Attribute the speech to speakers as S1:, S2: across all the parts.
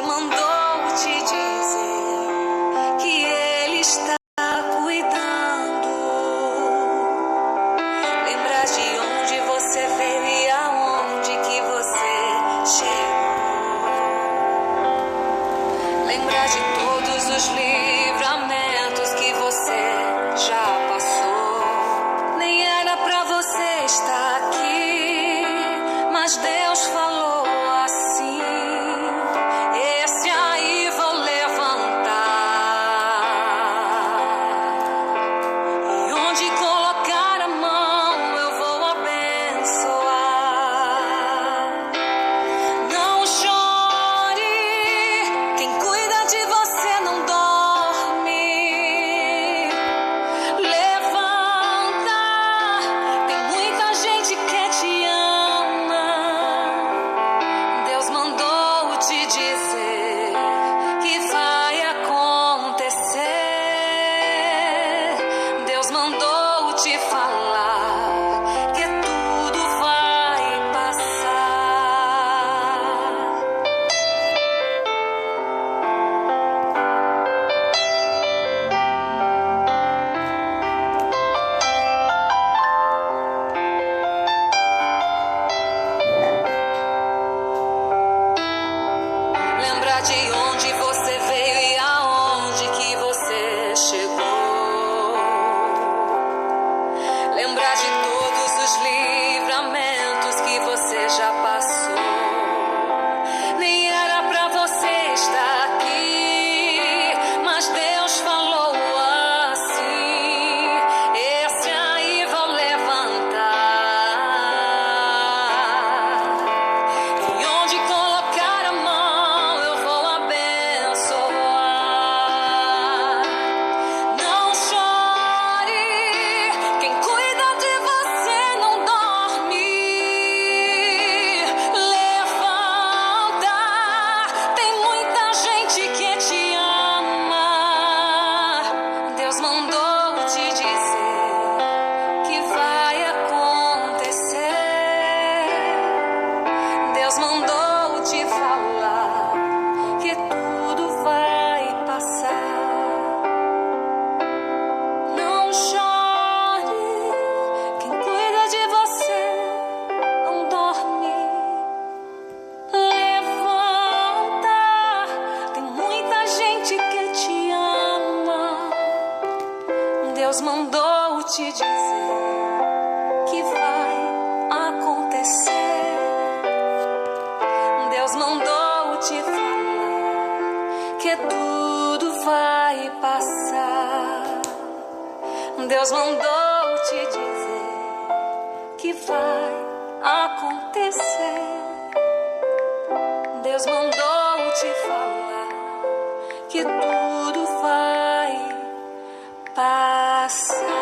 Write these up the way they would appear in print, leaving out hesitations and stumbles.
S1: me mandou te dizer que Ele está cuidando. Lembrar de onde você veio e aonde que você chegou. Lembrar de todos os livramentos que você já passou. Nem era pra você estar aqui, mas Deus falou assim: esse aí vou levantar, e onde colocar a mão eu vou abençoar. Não chore, quem cuida de você não dorme. Levanta, tem muita gente que te ama. Deus mandou te dizer que vai acontecer. Deus mandou te falar que tudo vai passar. Lembrar de onde você veio e aonde que você chegou. Lembrar de todos os livramentos que você já passou. Nem era pra você estar aqui, mas Deus falou assim: esse aí vou levantar, e onde colocar a mão eu vou abençoar. Não chore, quem cuida de você não dorme. Levanta, tem muita gente que te ama. Deus mandou te dizer que vai acontecer. Deus mandou te falar que tudo vai passar. Não chore, quem cuida de você não dorme. Levanta, tem muita gente que te ama. Deus mandou te dizer que vai acontecer. Deus mandou te falar que tudo vai passar. Deus mandou te dizer que vai acontecer. Deus mandou te falar que tudo vai passar.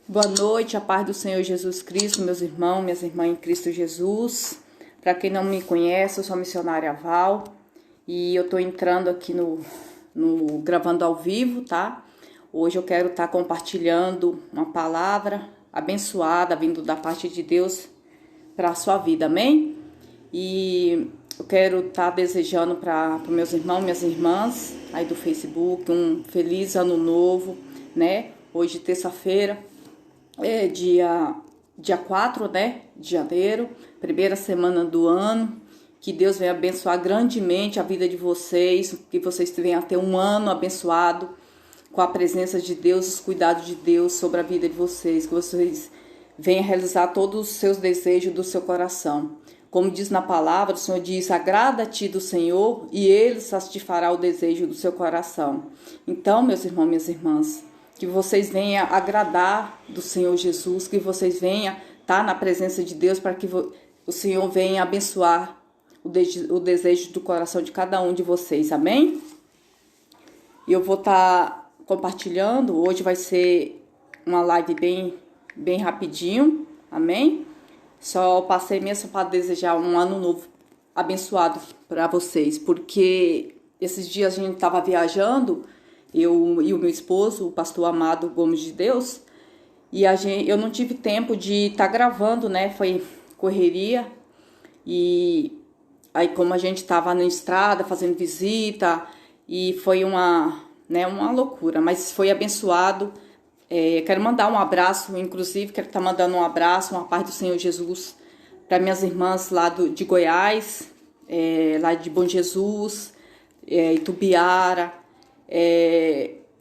S2: Boa noite, a paz do Senhor Jesus Cristo, meus irmãos, minhas irmãs em Cristo Jesus. Para quem não me conhece, eu sou a missionária Val e eu tô entrando aqui no gravando ao vivo, tá? Hoje eu quero estar compartilhando uma palavra abençoada vindo da parte de Deus para a sua vida, amém? E eu quero estar desejando para os meus irmãos, minhas irmãs aí do Facebook um feliz ano novo, né? Hoje, terça-feira, é dia 4, né, de janeiro, primeira semana do ano. Que Deus venha abençoar grandemente a vida de vocês, que vocês venham a ter um ano abençoado com a presença de Deus, os cuidados de Deus sobre a vida de vocês, que vocês venham realizar todos os seus desejos do seu coração. Como diz na palavra, o Senhor diz: agrada-te do Senhor e Ele satisfará o desejo do seu coração. Então, meus irmãos, minhas irmãs, que vocês venham agradar do Senhor Jesus, que vocês venham estar na presença de Deus para que o Senhor venha abençoar o desejo do coração de cada um de vocês, amém? E eu vou estar compartilhando, hoje vai ser uma live bem rapidinho, amém? Só passei mesmo para desejar um ano novo abençoado para vocês, porque esses dias a gente estava viajando, eu e o meu esposo, o pastor Amado Gomes de Deus, E eu não tive tempo de estar gravando, né? Foi correria. E aí, como a gente estava na estrada fazendo visita, e foi uma loucura, mas foi abençoado. Quero mandar um abraço, inclusive, quero estar mandando um abraço, uma paz do Senhor Jesus para minhas irmãs lá de Goiás, lá de Bom Jesus, Itubiara,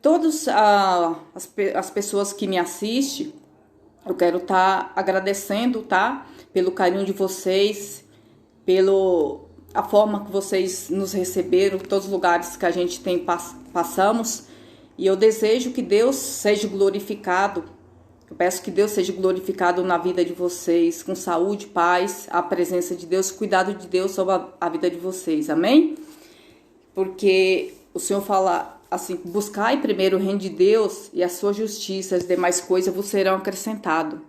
S2: todas as pessoas que me assistem. Eu quero estar agradecendo, tá? Pelo carinho de vocês, a forma que vocês nos receberam, todos os lugares que a gente passamos. E eu desejo que Deus seja glorificado. Eu peço que Deus seja glorificado na vida de vocês, com saúde, paz, a presença de Deus, cuidado de Deus sobre a vida de vocês. Amém? Porque o Senhor fala assim: buscai primeiro o reino de Deus e a sua justiça, as demais coisas vos serão acrescentadas.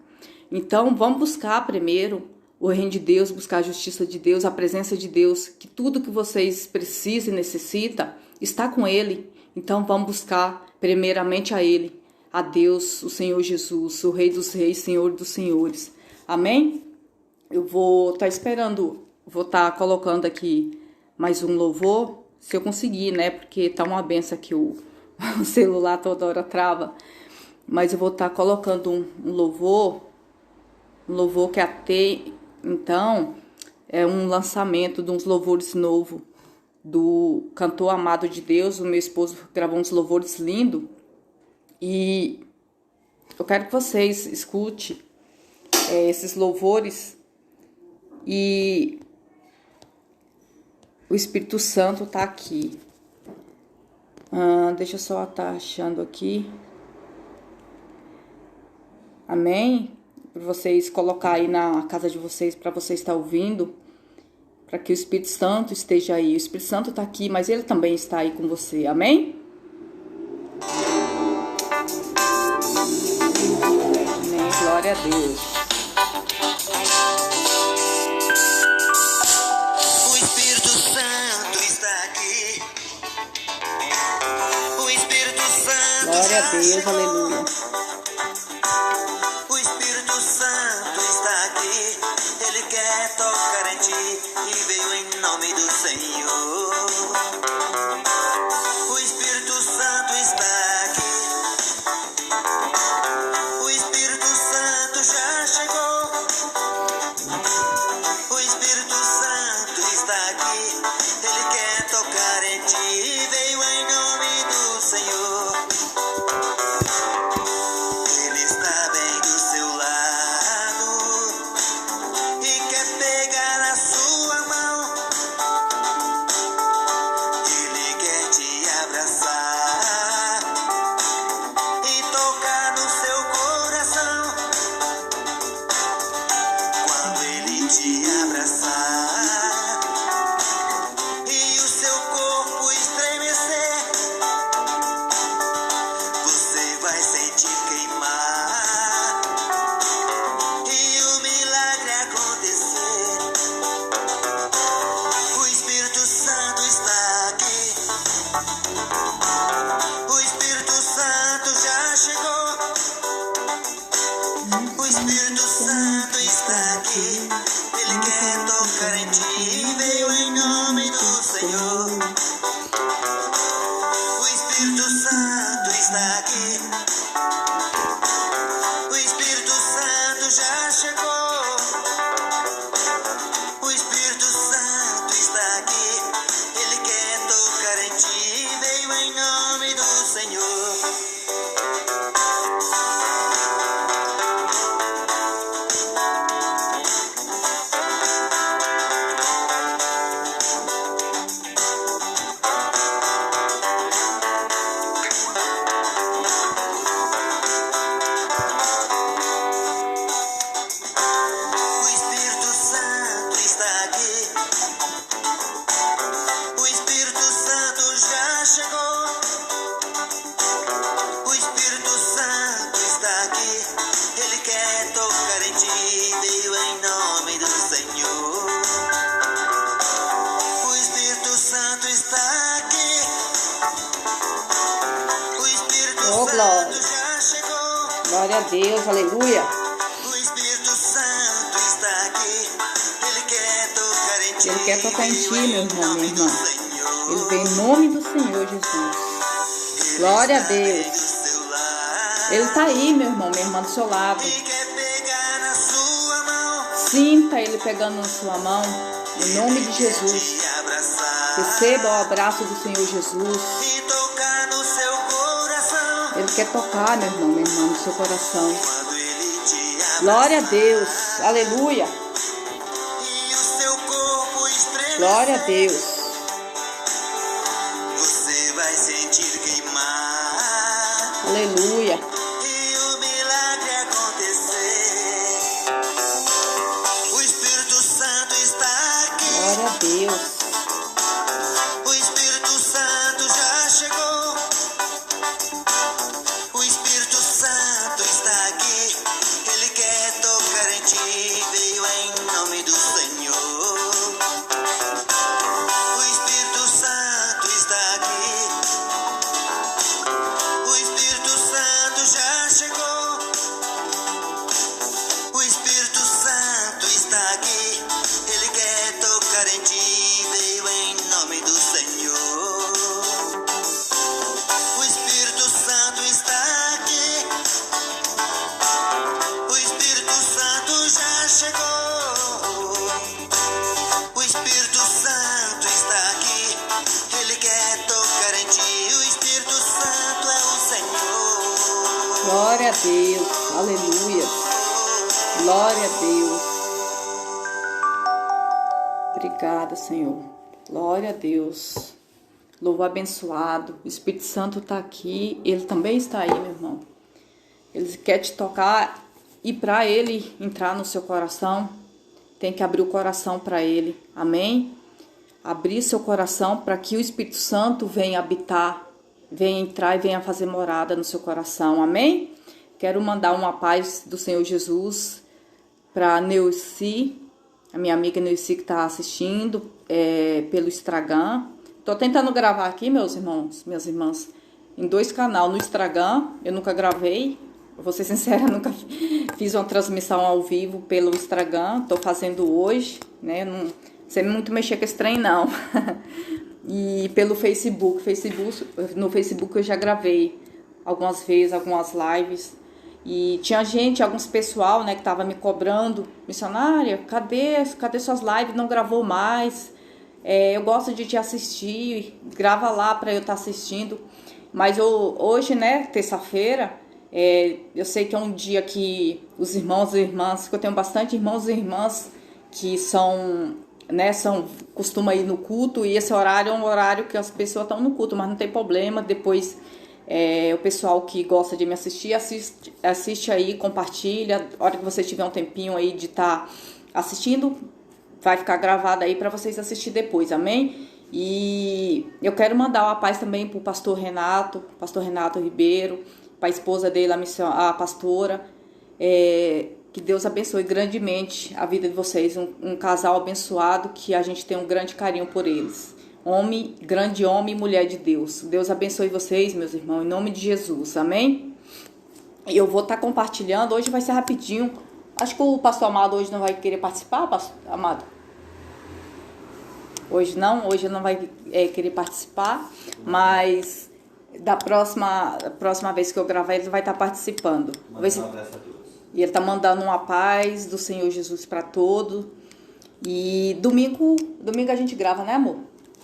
S2: Então, vamos buscar primeiro o reino de Deus, buscar a justiça de Deus, a presença de Deus, que tudo que vocês precisam e necessitam está com Ele. Então, vamos buscar primeiramente a Ele, a Deus, o Senhor Jesus, o Rei dos Reis, Senhor dos Senhores. Amém? Eu vou estar esperando, vou estar colocando aqui mais um louvor, se eu conseguir, né? Porque tá uma benção aqui, o celular toda hora trava. Mas eu vou estar colocando um louvor que até então é um lançamento de uns louvores novos do cantor amado de Deus. O meu esposo gravou uns louvores lindos e eu quero que vocês escutem esses louvores. E o Espírito Santo tá aqui. Deixa eu só estar achando aqui. Amém? Para vocês colocar aí na casa de vocês, para vocês estar ouvindo, para que o Espírito Santo esteja aí. O Espírito Santo tá aqui, mas ele também está aí com você. Amém? Amém. Glória a Deus.
S3: O Espírito Santo está aqui. O Espírito Santo.
S2: Glória a Deus, aleluia.
S3: O Espírito Santo está aqui. Ele quer tocar em ti e veio em nome do Senhor. O Espírito Santo está aqui. O Espírito Santo já chegou. O Espírito Santo está aqui. Ele quer tocar em ti e veio em nome do Senhor. Ele está bem do seu lado e quer pegar na sua mão.
S2: Glória a Deus, aleluia.
S3: O Espírito Santo está aqui. Ele quer tocar em ti.
S2: Ele quer tocar em ti, meu irmão, minha
S3: Em nome
S2: irmã.
S3: do Senhor.
S2: Ele vem em nome do Senhor Jesus. Glória a Deus.
S3: Do seu lar.
S2: Ele tá aí, meu irmão, minha irmã, do seu lado.
S3: E quer pegar na sua mão.
S2: Sinta Ele pegando na sua mão, em nome de Jesus.
S3: Te abraçar.
S2: Receba o abraço do Senhor Jesus.
S3: E tocar no seu coração.
S2: Ele quer tocar, meu irmão, minha irmã, no seu coração.
S3: Quando ele te abraçar.
S2: Glória a Deus, aleluia.
S3: E o seu corpo estremecer.
S2: Glória a Deus.
S3: Você vai sentir queimar.
S2: Aleluia.
S3: E o milagre acontecer. O Espírito Santo está aqui.
S2: Glória a Deus.
S3: O Espírito Santo já chegou. O Espírito Santo está aqui. Ele quer tocar em ti. Veio em nome do Senhor. O Espírito Santo está aqui. O Espírito Santo já chegou. O Espírito Santo está aqui. Ele quer tocar em ti. Veio em nome do Senhor. O Espírito Santo está aqui. O Espírito Santo já chegou. O Espírito Santo está aqui. Ele quer tocar em ti. O Espírito Santo é o Senhor.
S2: Glória a Deus. Aleluia. Glória a Deus. Obrigada, Senhor. Glória a Deus. Louvo abençoado. O Espírito Santo está aqui. Ele também está aí, meu irmão. Ele quer te tocar. E para ele entrar no seu coração, tem que abrir o coração para ele. Amém? Abrir seu coração para que o Espírito Santo venha habitar, venha entrar e venha fazer morada no seu coração. Amém? Quero mandar uma paz do Senhor Jesus para a Neuci, a minha amiga Neuci que está assistindo pelo Instagram. Estou tentando gravar aqui, meus irmãos, minhas irmãs, em 2 canais. No Instagram, eu nunca gravei. Vou ser sincera, nunca fiz uma transmissão ao vivo pelo Instagram. Estou fazendo hoje, né? Não sei muito mexer com esse trem, não. E pelo Facebook. No Facebook eu já gravei algumas vezes, algumas lives. E tinha gente, alguns pessoal, né, que tava me cobrando. Missionária, cadê suas lives? Não gravou mais. Eu gosto de te assistir. Grava lá para eu estar assistindo. Mas hoje, né, terça-feira... eu sei que é um dia que os irmãos e irmãs, que eu tenho bastante irmãos e irmãs que costumam ir no culto, e esse horário é um horário que as pessoas estão no culto, mas não tem problema. Depois o pessoal que gosta de me assistir, assiste aí, compartilha. A hora que você tiver um tempinho aí de estar assistindo, vai ficar gravado aí para vocês assistir depois, amém? E eu quero mandar uma paz também para o pastor Renato Ribeiro, para a esposa dele, a pastora. Que Deus abençoe grandemente a vida de vocês. Um casal abençoado, que a gente tem um grande carinho por eles. Grande homem e mulher de Deus. Deus abençoe vocês, meus irmãos, em nome de Jesus. Amém? E eu vou estar compartilhando. Hoje vai ser rapidinho. Acho que o pastor Amado hoje não vai querer participar, pastor Amado? Hoje não vai querer participar, mas... Da próxima vez que eu gravar, ele vai estar participando. E ele está mandando uma paz do Senhor Jesus para todos. E domingo a gente grava, né, amor?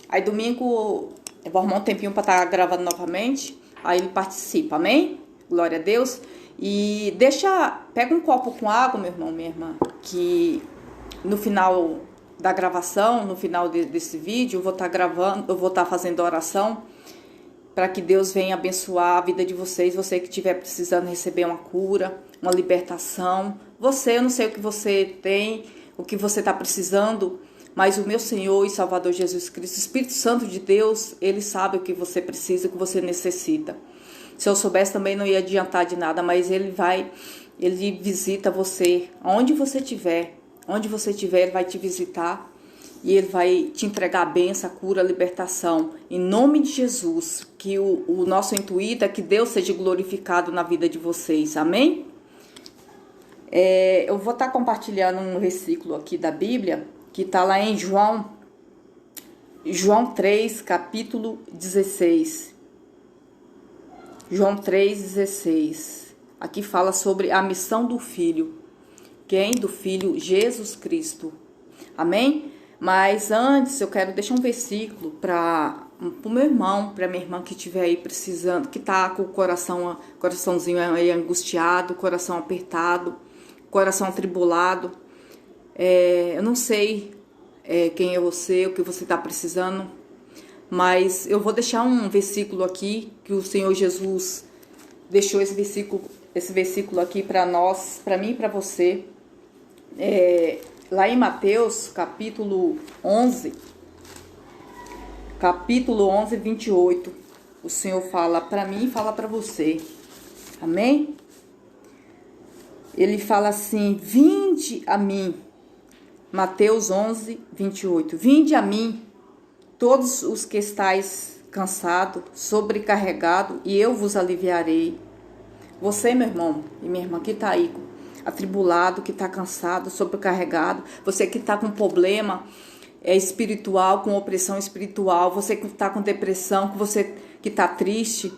S2: Aí domingo eu vou arrumar um tempinho para estar gravando novamente. Aí ele participa, amém? Glória a Deus. E pega um copo com água, meu irmão, minha irmã, que no final da gravação, no final desse vídeo, eu vou estar gravando, eu vou estar fazendo oração para que Deus venha abençoar a vida de vocês. Você que estiver precisando receber uma cura, uma libertação. Eu não sei o que você tem, o que você está precisando, mas o meu Senhor e Salvador Jesus Cristo, o Espírito Santo de Deus, Ele sabe o que você precisa, o que você necessita. Se eu soubesse também não ia adiantar de nada, mas Ele visita você, onde você estiver, Ele vai te visitar E Ele vai te entregar a bênção, a cura, a libertação. Em nome de Jesus, que o nosso intuito é que Deus seja glorificado na vida de vocês. Amém? Eu vou estar compartilhando um versículo aqui da Bíblia, que está lá em João 3, capítulo 16. João 3,16. Aqui fala sobre a missão do Filho. Quem? Do Filho Jesus Cristo. Amém? Mas antes eu quero deixar um versículo para o meu irmão, para minha irmã que estiver aí precisando, que está com o coraçãozinho aí angustiado, coração apertado, coração atribulado. Eu não sei quem é você, o que você está precisando, mas eu vou deixar um versículo aqui que o Senhor Jesus deixou esse versículo aqui para nós, para mim e para você. Lá em Mateus, capítulo 11, 28, o Senhor fala para mim e fala para você. Amém? Ele fala assim: vinde a mim. Mateus 11, 28. Vinde a mim, todos os que estáis cansados, sobrecarregados, e eu vos aliviarei. Você, meu irmão e minha irmã, que está aí atribulado, que está cansado, sobrecarregado, você que está com problema espiritual, com opressão espiritual, você que está com depressão, você que está triste,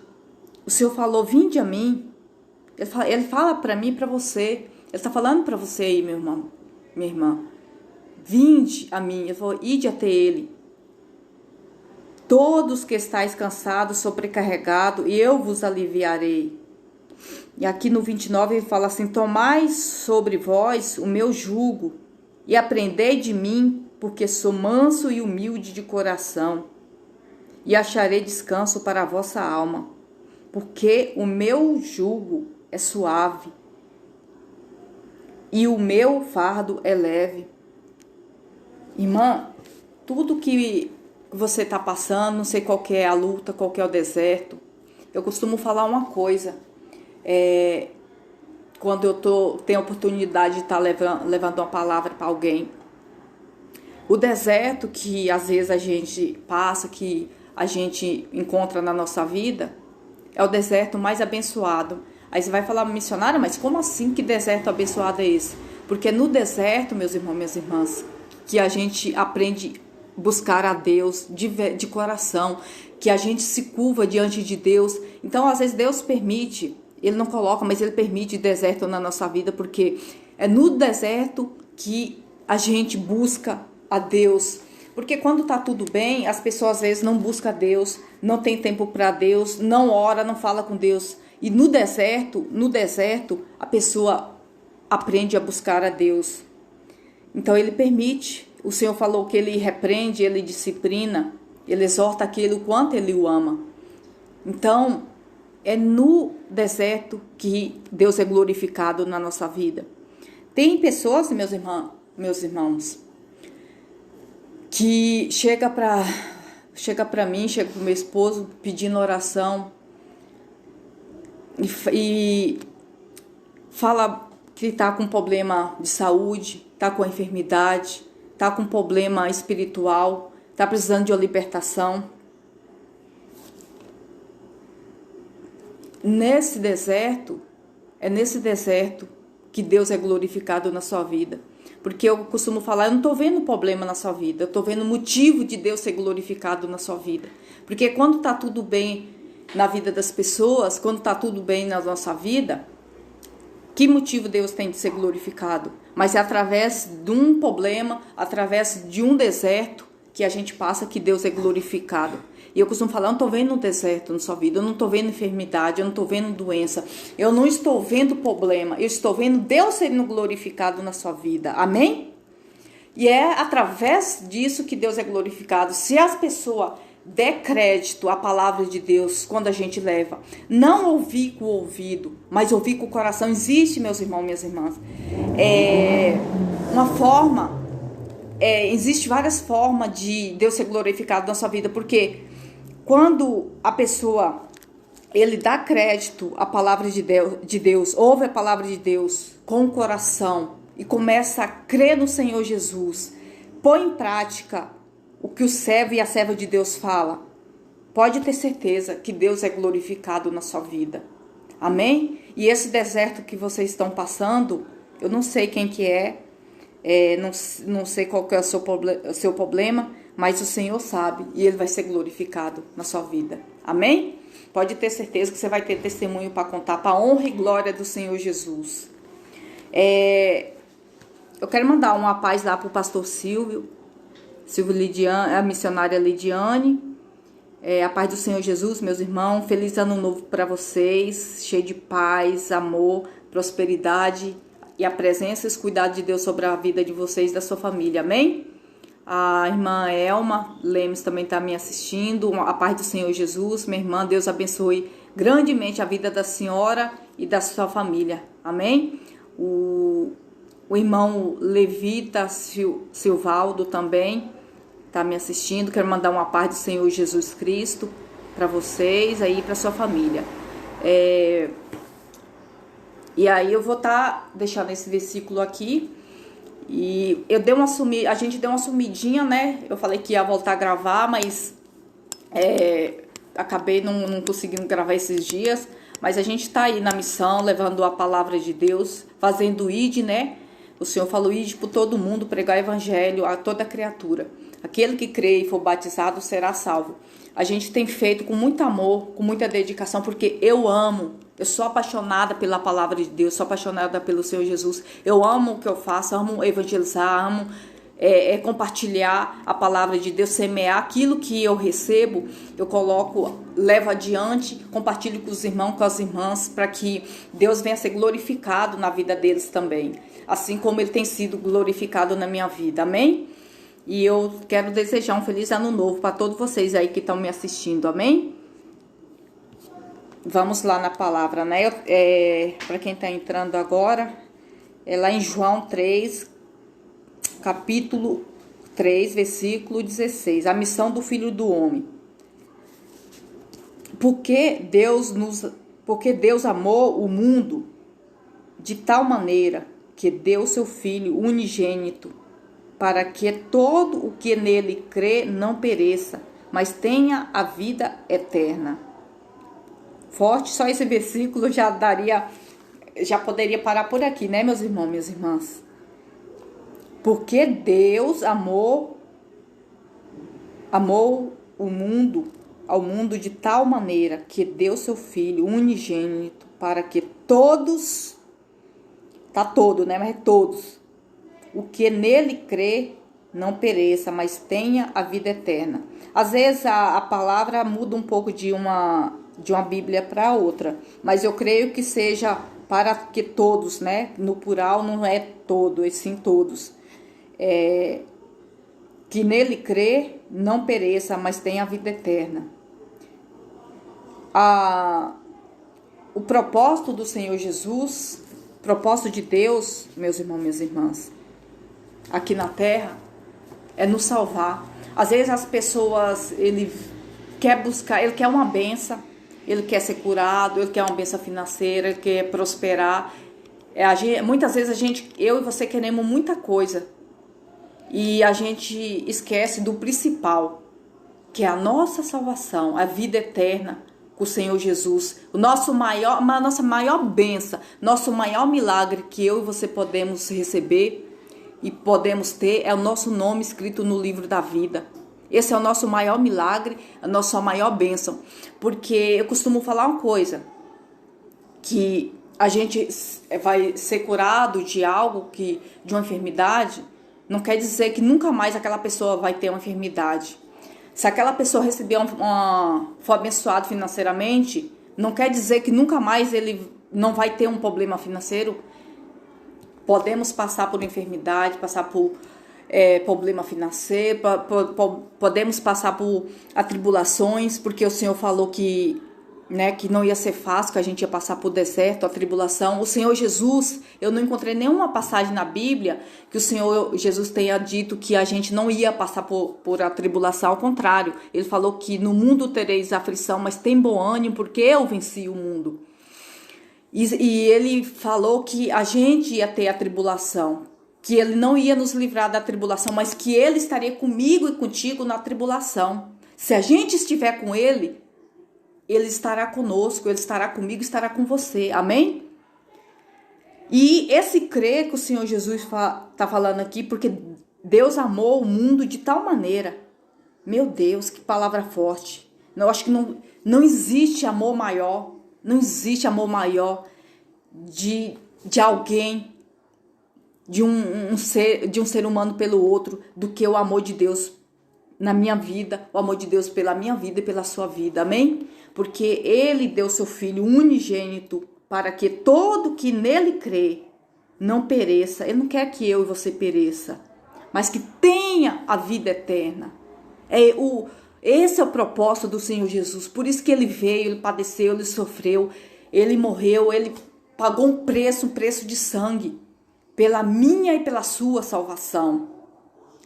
S2: o Senhor falou: vinde a mim. Ele fala para mim e para você. Ele está falando para você aí, meu irmão, minha irmã. Vinde a mim. Ele falou: ide até Ele. Todos que estáis cansados, sobrecarregados, e eu vos aliviarei. E aqui no 29 ele fala assim: tomai sobre vós o meu jugo e aprendei de mim, porque sou manso e humilde de coração, e acharei descanso para a vossa alma, porque o meu jugo é suave e o meu fardo é leve. Irmã, tudo que você está passando, não sei qual que é a luta, qual que é o deserto, eu costumo falar uma coisa. Quando eu tenho a oportunidade de estar levando uma palavra para alguém, o deserto que às vezes a gente passa, que a gente encontra na nossa vida, é o deserto mais abençoado. Aí você vai falar: missionária, mas como assim, que deserto abençoado é esse? Porque no deserto, meus irmãos, minhas irmãs, que a gente aprende a buscar a Deus de coração, que a gente se curva diante de Deus. Então às vezes Deus permite, Ele não coloca, mas Ele permite deserto na nossa vida, porque é no deserto que a gente busca a Deus. Porque quando tá tudo bem, as pessoas às vezes não buscam a Deus, não tem tempo para Deus, não ora, não fala com Deus. E no deserto, a pessoa aprende a buscar a Deus. Então Ele permite. O Senhor falou que Ele repreende, Ele disciplina, Ele exorta aquele o quanto Ele o ama. Então, é no deserto que Deus é glorificado na nossa vida. Tem pessoas, meus irmãos, que chega para mim, chega para o meu esposo pedindo oração e fala que está com problema de saúde, está com enfermidade, está com problema espiritual, está precisando de uma libertação. É nesse deserto que Deus é glorificado na sua vida. Porque eu costumo falar: eu não estou vendo problema na sua vida, eu estou vendo motivo de Deus ser glorificado na sua vida. Porque quando está tudo bem na vida das pessoas, quando está tudo bem na nossa vida, que motivo Deus tem de ser glorificado? Mas é através de um problema, através de um deserto que a gente passa, que Deus é glorificado. E eu costumo falar: eu não estou vendo um deserto na sua vida, eu não estou vendo enfermidade, eu não estou vendo doença, eu não estou vendo problema, eu estou vendo Deus sendo glorificado na sua vida. Amém? E é através disso que Deus é glorificado. Se as pessoas der crédito à palavra de Deus quando a gente leva, não ouvir com o ouvido, mas ouvir com o coração. Existe, meus irmãos, minhas irmãs, existe várias formas de Deus ser glorificado na sua vida, porque quando a pessoa, ele dá crédito à palavra de Deus, ouve a palavra de Deus com o coração e começa a crer no Senhor Jesus, põe em prática o que o servo e a serva de Deus fala, pode ter certeza que Deus é glorificado na sua vida. Amém? E esse deserto que vocês estão passando, eu não sei quem que não sei qual que é o seu problema, mas o Senhor sabe e Ele vai ser glorificado na sua vida. Amém? Pode ter certeza que você vai ter testemunho para contar, para a honra e glória do Senhor Jesus. Eu quero mandar uma paz lá para o pastor Silvio Lidiane, a missionária Lidiane. A paz do Senhor Jesus, meus irmãos. Feliz ano novo para vocês, cheio de paz, amor, prosperidade e a presença e os cuidados de Deus sobre a vida de vocês e da sua família. Amém? A irmã Elma Lemos também está me assistindo. A paz do Senhor Jesus, minha irmã. Deus abençoe grandemente a vida da senhora e da sua família. Amém? O irmão Levita Silvaldo também está me assistindo. Quero mandar uma paz do Senhor Jesus Cristo para vocês aí, para sua família. E aí eu vou estar deixando esse versículo aqui. E a gente deu uma sumidinha, né? Eu falei que ia voltar a gravar, mas acabei não conseguindo gravar esses dias. Mas a gente está aí na missão, levando a palavra de Deus, fazendo id, né? O Senhor falou id por todo mundo, pregar o evangelho a toda criatura. Aquele que crê e for batizado será salvo. A gente tem feito com muito amor, com muita dedicação, porque eu sou apaixonada pela palavra de Deus, sou apaixonada pelo Senhor Jesus. Eu amo o que eu faço, amo evangelizar, amo compartilhar a palavra de Deus, semear aquilo que eu recebo, eu levo adiante, compartilho com os irmãos, com as irmãs, para que Deus venha ser glorificado na vida deles também, assim como Ele tem sido glorificado na minha vida, amém? E eu quero desejar um feliz ano novo para todos vocês aí que estão me assistindo, amém? Vamos lá na palavra, né? Para quem está entrando agora, lá em João 3, capítulo 3, versículo 16. A missão do Filho do Homem. Porque Deus amou o mundo de tal maneira que deu seu Filho unigênito, para que todo o que nele crê não pereça, mas tenha a vida eterna. Forte, só esse versículo já poderia parar por aqui, né, meus irmãos, minhas irmãs? Porque Deus amou ao mundo de tal maneira que deu seu Filho unigênito, para que todos, tá todo, né, mas todos, o que nele crê não pereça, mas tenha a vida eterna. Às vezes a palavra muda um pouco de uma Bíblia para outra, mas eu creio que seja para que todos, né? No plural não é todo, e sim todos. Que nele crê não pereça, mas tenha a vida eterna. O propósito do Senhor Jesus, propósito de Deus, meus irmãos, minhas irmãs, aqui na terra, é nos salvar. Às vezes as pessoas, ele quer uma bênção, ele quer ser curado, ele quer uma bênção financeira, ele quer prosperar. Muitas vezes eu e você queremos muita coisa e a gente esquece do principal, que é a nossa salvação, a vida eterna com o Senhor Jesus. Nossa maior bênção, nosso maior milagre que eu e você podemos receber e podemos ter é o nosso nome escrito no livro da vida. Esse é o nosso maior milagre, a nossa maior bênção. Porque eu costumo falar uma coisa, que a gente vai ser curado de algo, de uma enfermidade, não quer dizer que nunca mais aquela pessoa vai ter uma enfermidade. Se aquela pessoa for abençoado financeiramente, não quer dizer que nunca mais ele não vai ter um problema financeiro. Podemos passar por enfermidade, passar por problema financeiro, podemos passar por atribulações, porque o Senhor falou que não ia ser fácil, que a gente ia passar por deserto, a tribulação. O Senhor Jesus, eu não encontrei nenhuma passagem na Bíblia que o Senhor Jesus tenha dito que a gente não ia passar por a tribulação, ao contrário. Ele falou que no mundo tereis aflição, mas tem bom ânimo, porque eu venci o mundo. E ele falou que a gente ia ter a tribulação, que Ele não ia nos livrar da tribulação, mas que Ele estaria comigo e contigo na tribulação. Se a gente estiver com Ele, Ele estará conosco, Ele estará comigo, estará com você. Amém? E esse crer que o Senhor Jesus está falando aqui, porque Deus amou o mundo de tal maneira. Meu Deus, que palavra forte. Eu acho que não existe amor maior. Não existe amor maior de alguém, de um ser humano pelo outro, do que o amor de Deus na minha vida, o amor de Deus pela minha vida e pela sua vida. Amém? Porque Ele deu seu Filho unigênito para que todo que nele crê não pereça. Ele não quer que eu e você pereça, mas que tenha a vida eterna. Esse é o propósito do Senhor Jesus. Por isso que Ele veio, Ele padeceu, Ele sofreu, Ele morreu, Ele pagou um preço de sangue, pela minha e pela sua salvação.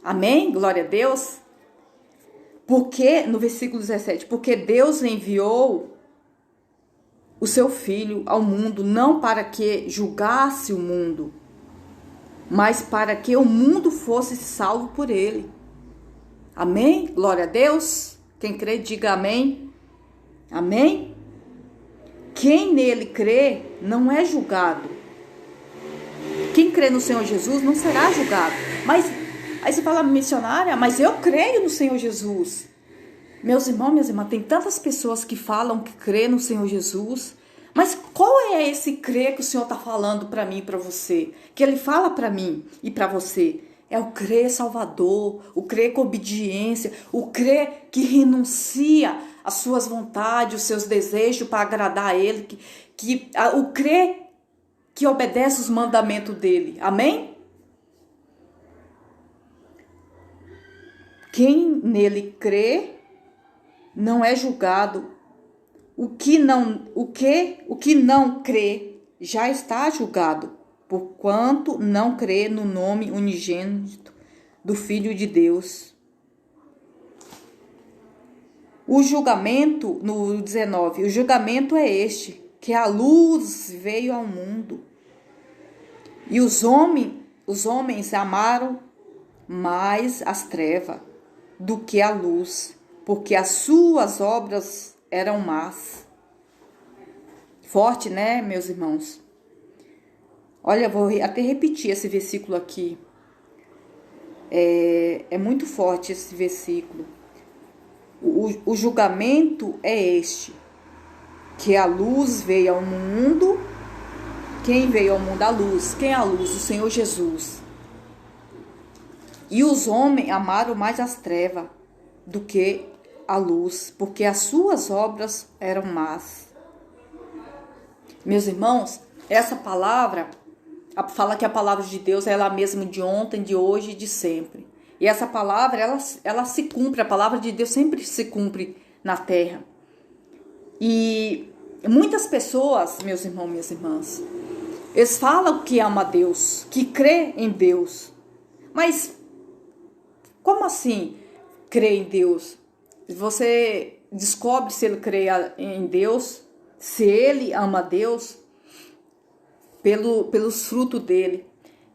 S2: Amém? Glória a Deus. Porque, no versículo 17, porque Deus enviou o seu Filho ao mundo, não para que julgasse o mundo, mas para que o mundo fosse salvo por Ele. Amém? Glória a Deus. Quem crê, diga amém. Amém? Quem nele crê não é julgado. Quem crê no Senhor Jesus não será julgado. Mas aí você fala, missionária, mas eu creio no Senhor Jesus. Meus irmãos, minhas irmãs, tem tantas pessoas que falam que crê no Senhor Jesus. Mas qual é esse crer que o Senhor está falando para mim e para você? Que Ele fala para mim e para você? É o crer salvador, o crer com obediência, o crer que renuncia às suas vontades, os seus desejos para agradar a Ele, o crer que obedece os mandamentos dEle. Amém? Quem nele crê não é julgado. O que não crê já está julgado, porquanto não crê no nome unigênito do Filho de Deus. O julgamento, no 19, o julgamento é este, que a luz veio ao mundo, e os homens amaram mais as trevas do que a luz, porque as suas obras eram más. Forte, né, meus irmãos? Olha, eu vou até repetir esse versículo aqui. É muito forte esse versículo. O julgamento é este, que a luz veio ao mundo. Quem veio ao mundo? A luz. Quem é a luz? O Senhor Jesus. E os homens amaram mais as trevas do que a luz, porque as suas obras eram más. Meus irmãos, essa palavra fala que a palavra de Deus é ela mesma de ontem, de hoje e de sempre. E essa palavra, ela se cumpre, a palavra de Deus sempre se cumpre na terra. E muitas pessoas, meus irmãos, minhas irmãs, eles falam que ama a Deus, que crê em Deus. Mas como assim crê em Deus? Você descobre se ele crê em Deus, se ele ama a Deus, pelos frutos dele.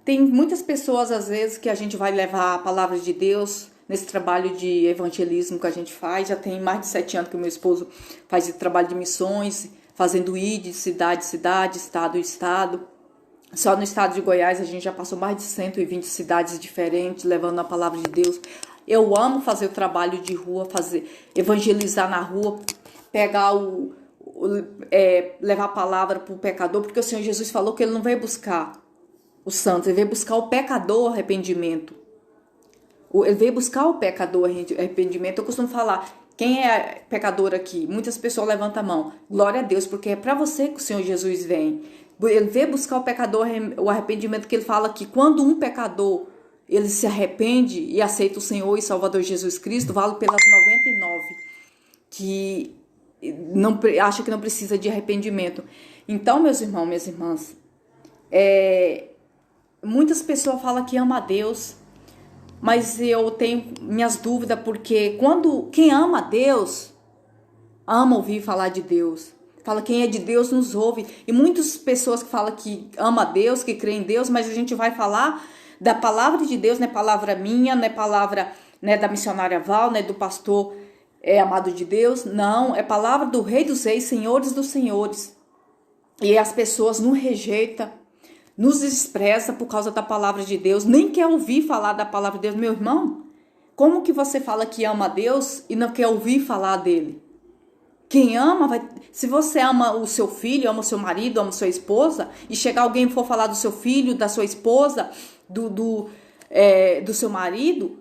S2: Tem muitas pessoas, às vezes, que a gente vai levar a palavra de Deus nesse trabalho de evangelismo que a gente faz. Já tem mais de 7 anos que o meu esposo faz esse trabalho de missões, fazendo ID de cidade em cidade, estado em estado. Só no estado de Goiás a gente já passou mais de 120 cidades diferentes, levando a palavra de Deus. Eu amo fazer o trabalho de rua, evangelizar na rua, pegar levar a palavra para o pecador, porque o Senhor Jesus falou que Ele não veio buscar os santos, Ele veio buscar o pecador arrependimento. Ele veio buscar o pecador arrependimento. Eu costumo falar, quem é pecador aqui? Muitas pessoas levantam a mão. Glória a Deus, porque é para você que o Senhor Jesus vem. Ele veio buscar o pecador, o arrependimento, que Ele fala que quando um pecador ele se arrepende e aceita o Senhor e Salvador Jesus Cristo, vale pelas 99 que acha que não precisa de arrependimento. Então, meus irmãos, minhas irmãs, muitas pessoas falam que ama a Deus, mas eu tenho minhas dúvidas, porque quem ama a Deus, ama ouvir falar de Deus. Fala, quem é de Deus nos ouve. E muitas pessoas que falam que ama a Deus, que crê em Deus, mas a gente vai falar Da palavra de Deus, não é palavra minha, não é palavra, né, da missionária Val, né, do pastor amado de Deus. Não, é palavra do Rei dos Reis, Senhores dos Senhores. E as pessoas nos rejeitam, nos desprezam por causa da palavra de Deus, nem quer ouvir falar da palavra de Deus. Meu irmão, como que você fala que ama a Deus e não quer ouvir falar dele? Quem ama, se você ama o seu filho, ama o seu marido, ama a sua esposa, e chegar alguém e for falar do seu filho, da sua esposa, do seu marido,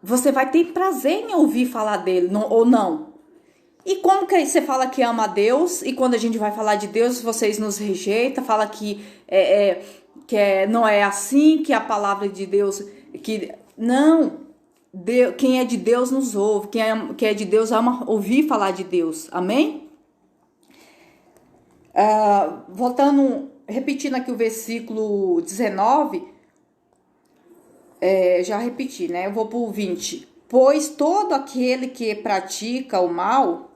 S2: você vai ter prazer em ouvir falar dele, ou não? E como que você fala que ama a Deus, e quando a gente vai falar de Deus, vocês nos rejeitam, fala que não é assim, que a palavra de Deus... Não, quem é de Deus nos ouve, quem é de Deus ama ouvir falar de Deus, amém? Voltando, repetindo aqui o versículo 19, já repeti, né? Eu vou pro 20. Pois todo aquele que pratica o mal...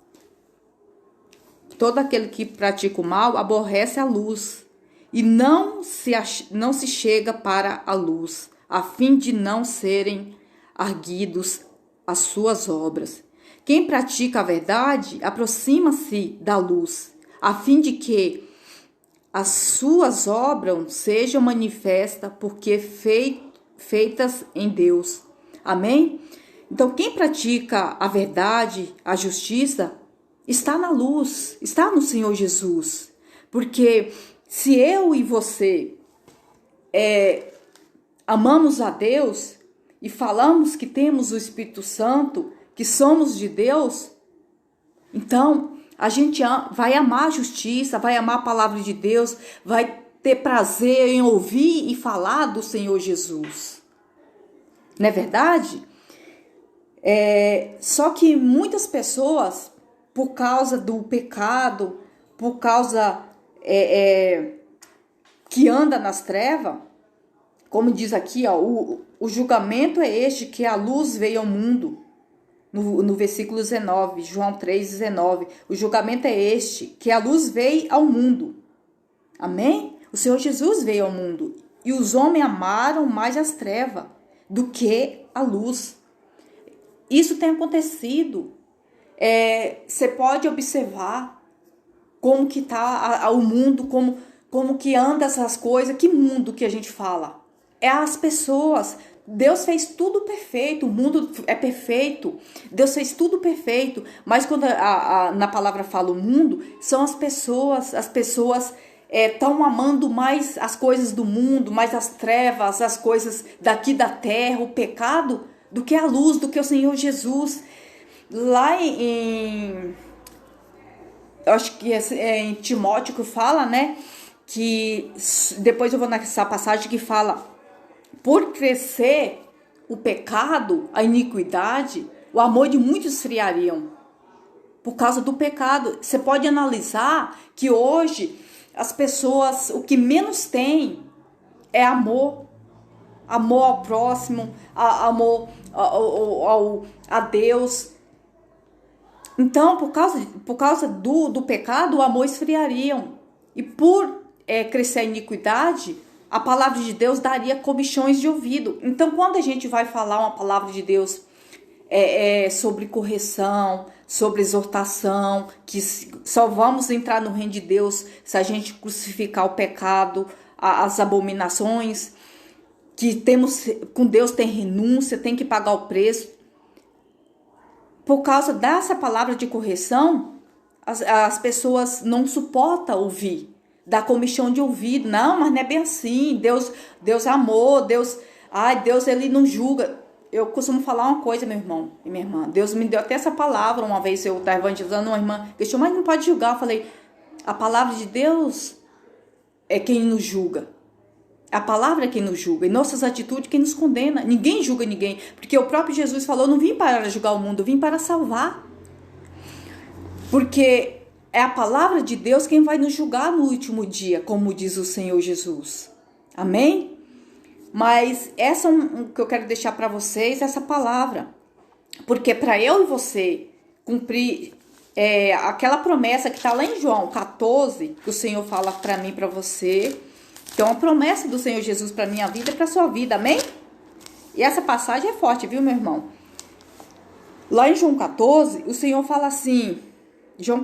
S2: Todo aquele que pratica o mal aborrece a luz e não se chega para a luz, a fim de não serem arguidos as suas obras. Quem pratica a verdade aproxima-se da luz, a fim de que as suas obras sejam manifestas, porque feitas em Deus. Amém? Então, quem pratica a verdade, a justiça, está na luz, está no Senhor Jesus. Porque se eu e você amamos a Deus e falamos que temos o Espírito Santo, que somos de Deus, então a gente vai amar a justiça, vai amar a palavra de Deus, vai ter prazer em ouvir e falar do Senhor Jesus. Não é verdade? Só que muitas pessoas, por causa do pecado, por causa que anda nas trevas, como diz aqui, ó, o julgamento é este, que a luz veio ao mundo, no versículo 19, João 3,19, o julgamento é este, que a luz veio ao mundo, amém? O Senhor Jesus veio ao mundo, e os homens amaram mais as trevas do que a luz. Isso tem acontecido. Você pode observar como que está o mundo, como que anda essas coisas. Que mundo que a gente fala? As pessoas. Deus fez tudo perfeito, o mundo é perfeito. Deus fez tudo perfeito. Mas quando na palavra fala o mundo, são as pessoas. As pessoas estão amando mais as coisas do mundo, mais as trevas, as coisas daqui da terra, o pecado, do que a luz, do que o Senhor Jesus. Lá eu acho que em Timóteo que fala, né, que depois eu vou nessa passagem que fala, por crescer o pecado, a iniquidade, o amor de muitos esfriariam, por causa do pecado. Você pode analisar que hoje as pessoas, o que menos tem é amor ao próximo, amor a Deus. Então, por causa do pecado, o amor esfriariam. E por crescer a iniquidade, a palavra de Deus daria comichões de ouvido. Então, quando a gente vai falar uma palavra de Deus sobre correção, sobre exortação, que só vamos entrar no reino de Deus se a gente crucificar o pecado, as abominações, que com Deus tem renúncia, tem que pagar o preço. Por causa dessa palavra de correção, as pessoas não suportam ouvir, dá comichão de ouvido. Não, mas não é bem assim. Deus é amor, Deus ele não julga. Eu costumo falar uma coisa, meu irmão e minha irmã. Deus me deu até essa palavra. Uma vez eu estava evangelizando, uma irmã questionou, mas não pode julgar. Eu falei, a palavra de Deus é quem nos julga. A palavra é quem nos julga. E nossas atitudes quem nos condena. Ninguém julga ninguém. Porque o próprio Jesus falou, não vim para julgar o mundo, eu vim para salvar. Porque é a palavra de Deus quem vai nos julgar no último dia, como diz o Senhor Jesus. Amém? Mas essa é que eu quero deixar para vocês, essa palavra. Porque para eu e você cumprir aquela promessa que está lá em João 14, que o Senhor fala para mim, para você, Então, a promessa do Senhor Jesus para minha vida e para sua vida, amém? E essa passagem é forte, viu, meu irmão? Lá em João 14, o Senhor fala assim, João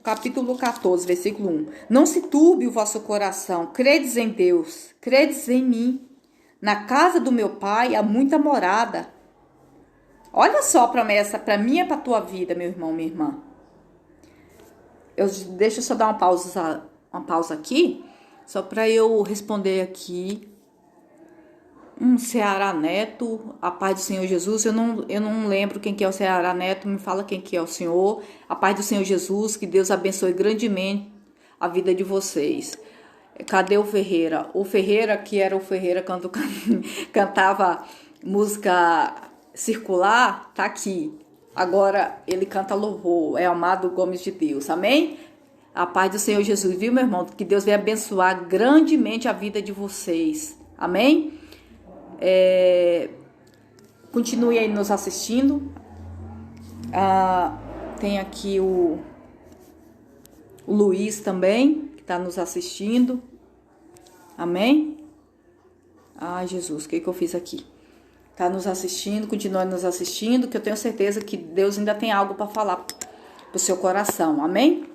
S2: capítulo 14, versículo 1. Não se turbe o vosso coração, credes em Deus, credes em mim. Na casa do meu pai há muita morada. Olha só a promessa para mim e para a tua vida, meu irmão, minha irmã. Deixa eu só dar uma pausa aqui, só para eu responder aqui. Ceará Neto, a paz do Senhor Jesus. Eu não lembro quem que é o Ceará Neto, me fala quem que é o Senhor. A paz do Senhor Jesus, que Deus abençoe grandemente a vida de vocês. Cadê o Ferreira? O Ferreira, que era o Ferreira quando cantava música circular, tá aqui. Agora ele canta louvor, é Amado Gomes de Deus, amém? A paz do Senhor Jesus, viu, meu irmão? Que Deus venha abençoar grandemente a vida de vocês, amém? Continue aí nos assistindo. Tem aqui o Luiz também, que está nos assistindo, amém? Ai, Jesus, o que eu fiz aqui? Tá nos assistindo, continue nos assistindo, que eu tenho certeza que Deus ainda tem algo para falar pro seu coração, amém?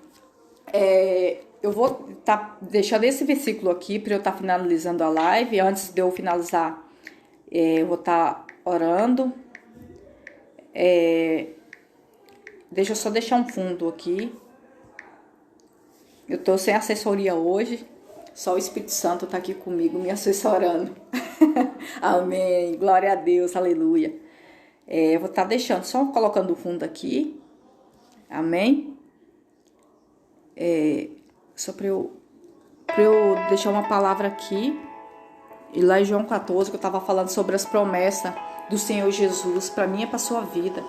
S2: Eu vou estar deixando esse versículo aqui para eu estar finalizando a live. Antes de eu finalizar, eu vou estar orando. Deixa eu só deixar um fundo aqui. Eu tô sem assessoria hoje, só o Espírito Santo tá aqui comigo me assessorando. Amém, glória a Deus, aleluia. Eu vou estar deixando, só colocando o fundo aqui, amém. Só para eu deixar uma palavra aqui. E lá em João 14, que eu estava falando sobre as promessas do Senhor Jesus para mim e para sua vida.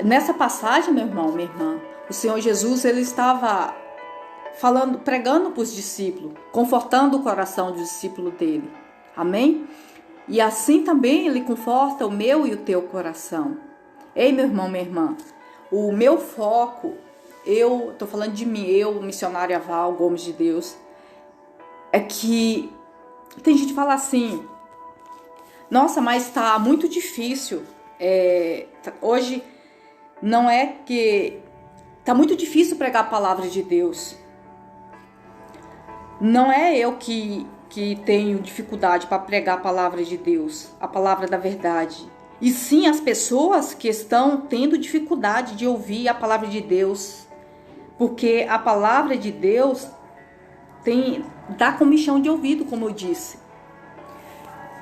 S2: Nessa passagem, meu irmão, minha irmã, o Senhor Jesus, ele estava pregando para os discípulos, confortando o coração do discípulo dele, amém? E assim também ele conforta o meu e o teu coração. Ei, meu irmão, minha irmã, o meu foco, eu tô falando de mim, eu, missionária Val Gomes de Deus, é que tem gente que fala assim, nossa, mas tá muito difícil, hoje não é que tá muito difícil pregar a palavra de Deus. Não é eu que tenho dificuldade para pregar a palavra de Deus, a palavra da verdade. E sim as pessoas que estão tendo dificuldade de ouvir a palavra de Deus. Porque a palavra de Deus dá comichão de ouvido, como eu disse.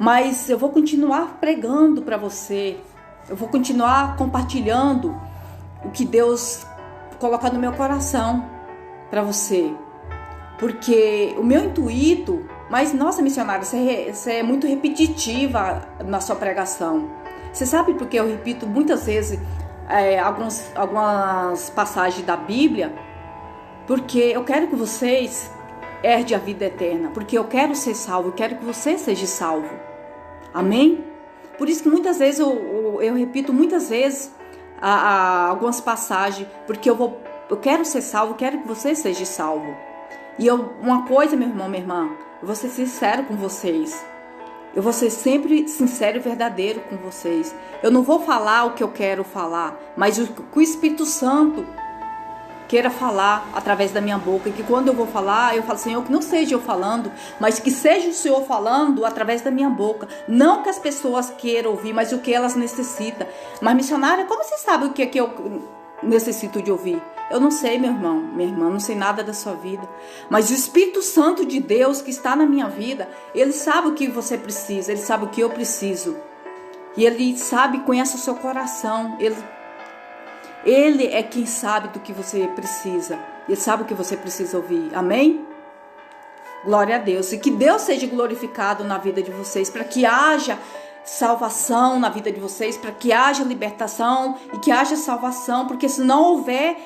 S2: Mas eu vou continuar pregando para você. Eu vou continuar compartilhando o que Deus coloca no meu coração para você. Porque o meu intuito... Mas, nossa, missionária, você é muito repetitiva na sua pregação. Você sabe por que eu repito muitas vezes algumas passagens da Bíblia? Porque eu quero que vocês herdem a vida eterna. Porque eu quero ser salvo, eu quero que você seja salvo. Amém? Por isso que muitas vezes eu repito muitas vezes algumas passagens. Porque eu quero ser salvo, eu quero que você seja salvo. E uma coisa, meu irmão, minha irmã, eu vou ser sincero com vocês. Eu vou ser sempre sincero e verdadeiro com vocês. Eu não vou falar o que eu quero falar, mas o que o Espírito Santo queira falar através da minha boca. E que quando eu vou falar, eu falo, Senhor, que não seja eu falando, mas que seja o Senhor falando através da minha boca. Não que as pessoas queiram ouvir, mas o que elas necessitam. Mas, missionária, como você sabe o que é que eu necessito de ouvir? Eu não sei, meu irmão, minha irmã, não sei nada da sua vida. Mas o Espírito Santo de Deus que está na minha vida, Ele sabe o que você precisa, Ele sabe o que eu preciso. E Ele sabe, conhece o seu coração. Ele é quem sabe do que você precisa. Ele sabe o que você precisa ouvir. Amém? Glória a Deus. E que Deus seja glorificado na vida de vocês, para que haja salvação na vida de vocês, para que haja libertação e que haja salvação, porque se não houver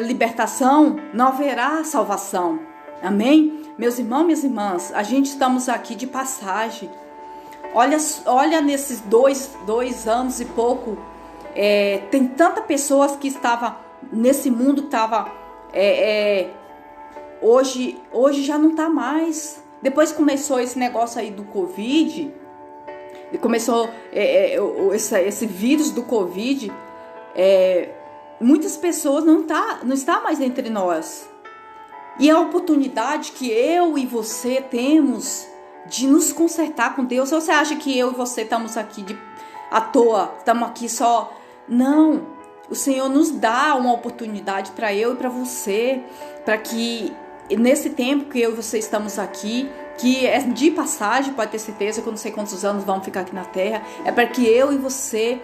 S2: libertação, não haverá salvação. Amém? Meus irmãos, minhas irmãs, a gente estamos aqui de passagem. Olha nesses dois anos e pouco, tem tantas pessoas que estavam nesse mundo, que estava hoje já não tá mais. Depois começou esse negócio aí do Covid, começou esse vírus do Covid, muitas pessoas não está mais entre nós. E a oportunidade que eu e você temos de nos consertar com Deus. Ou você acha que eu e você estamos aqui à toa, estamos aqui só? Não, o Senhor nos dá uma oportunidade para eu e para você, para que nesse tempo que eu e você estamos aqui, que é de passagem, pode ter certeza, que eu não sei quantos anos vamos ficar aqui na terra, é para que eu e você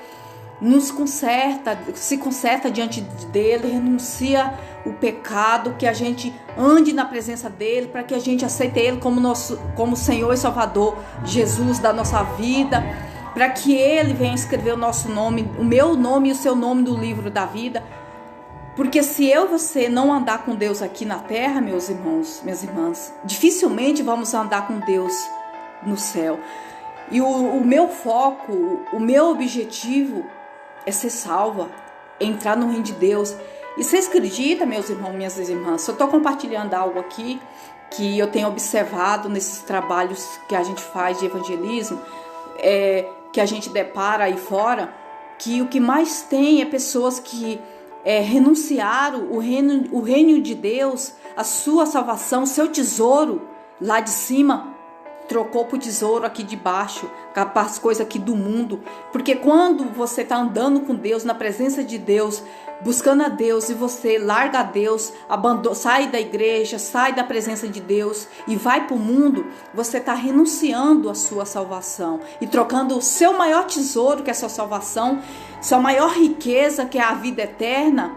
S2: se conserta diante dele, renuncia o pecado, que a gente ande na presença dele, para que a gente aceite ele como Senhor e Salvador, Jesus da nossa vida, para que ele venha escrever o nosso nome, o meu nome e o seu nome do livro da vida. Porque se eu e você não andar com Deus aqui na terra, meus irmãos, minhas irmãs, dificilmente vamos andar com Deus no céu. E o meu foco, o meu objetivo é ser salva, é entrar no reino de Deus. E vocês acreditam, meus irmãos, minhas irmãs, eu estou compartilhando algo aqui que eu tenho observado nesses trabalhos que a gente faz de evangelismo, que a gente depara aí fora, que o que mais tem é pessoas que renunciaram o reino de Deus, a sua salvação, o seu tesouro lá de cima, trocou por tesouro aqui de baixo, para as coisas aqui do mundo. Porque quando você está andando com Deus, na presença de Deus, buscando a Deus, e você larga a Deus, sai da igreja, sai da presença de Deus e vai para o mundo, você está renunciando a sua salvação e trocando o seu maior tesouro, que é a sua salvação, sua maior riqueza, que é a vida eterna,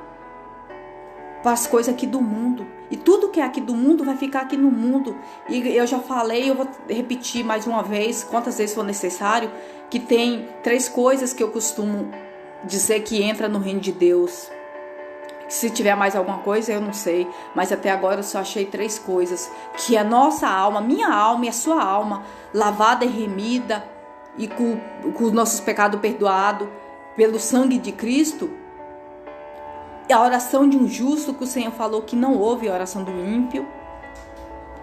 S2: para as coisas aqui do mundo. E tudo que é aqui do mundo vai ficar aqui no mundo. E eu já falei, eu vou repetir mais uma vez, quantas vezes for necessário, que tem 3 coisas que eu costumo dizer que entra no reino de Deus. Se tiver mais alguma coisa, eu não sei. Mas até agora eu só achei 3 coisas. Que a nossa alma, minha alma e a sua alma, lavada e remida, e com os nossos pecados perdoados pelo sangue de Cristo. A oração de um justo, que o Senhor falou que não ouve a oração do ímpio.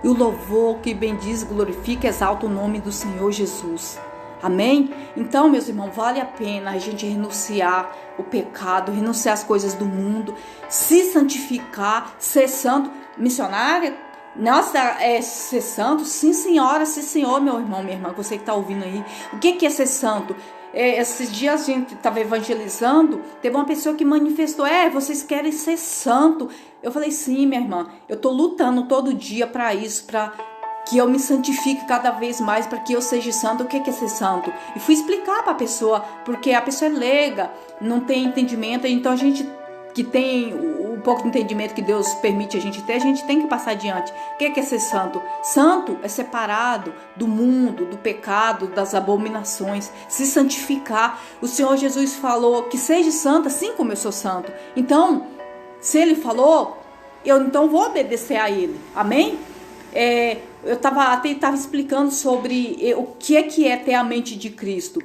S2: E o louvor que bendiz, glorifica, exalta o nome do Senhor Jesus. Amém? Então, meus irmãos, vale a pena a gente renunciar o pecado, renunciar as coisas do mundo, se santificar, ser santo. Missionária, nossa, ser santo? Sim, senhora, sim, senhor, meu irmão, minha irmã, você que está ouvindo aí. O que é ser santo? Esses dias a gente estava evangelizando, teve uma pessoa que manifestou, vocês querem ser santo. Eu falei, sim, minha irmã, eu estou lutando todo dia para isso, para que eu me santifique cada vez mais, para que eu seja santo. O que é ser santo? E fui explicar para a pessoa, porque a pessoa é leiga, não tem entendimento, então a gente que tem o pouco de entendimento que Deus permite a gente ter, a gente tem que passar adiante. O que é ser santo? Santo é separado do mundo, do pecado, das abominações, se santificar. O Senhor Jesus falou que seja santo assim como eu sou santo. Então, se Ele falou, eu então vou obedecer a Ele. Amém? Eu estava explicando sobre o que é ter a mente de Cristo.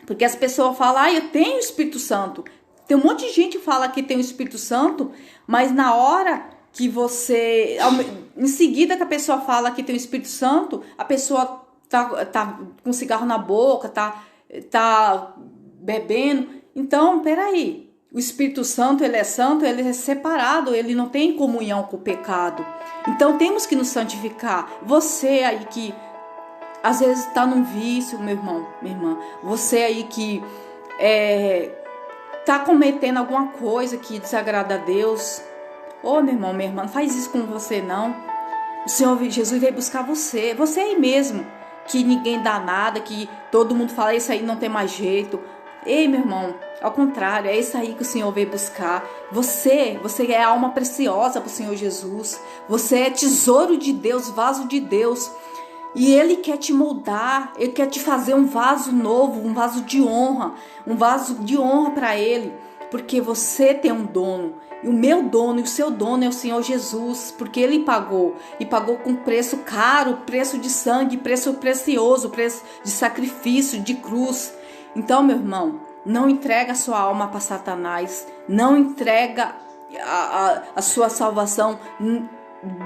S2: Porque as pessoas falam, eu tenho o Espírito Santo. Tem um monte de gente que fala que tem o Espírito Santo, mas na hora que você... Em seguida que a pessoa fala que tem o Espírito Santo, a pessoa tá com cigarro na boca, tá bebendo. Então, peraí. O Espírito Santo, ele é separado, ele não tem comunhão com o pecado. Então, temos que nos santificar. Você aí que às vezes está num vício, meu irmão, minha irmã. Você aí que está cometendo alguma coisa que desagrada a Deus. Meu irmão, minha irmã, não faz isso com você, não. O Senhor Jesus veio buscar você. Você aí mesmo, que ninguém dá nada, que todo mundo fala, isso aí não tem mais jeito. Ei, meu irmão, ao contrário, é isso aí que o Senhor veio buscar. Você é alma preciosa para o Senhor Jesus. Você é tesouro de Deus, vaso de Deus. E Ele quer te moldar, Ele quer te fazer um vaso novo, um vaso de honra para Ele. Porque você tem um dono, e o meu dono e o seu dono é o Senhor Jesus, porque Ele pagou, e pagou com preço caro, preço de sangue, preço precioso, preço de sacrifício, de cruz. Então, meu irmão, não entrega a sua alma para Satanás, não entrega a sua salvação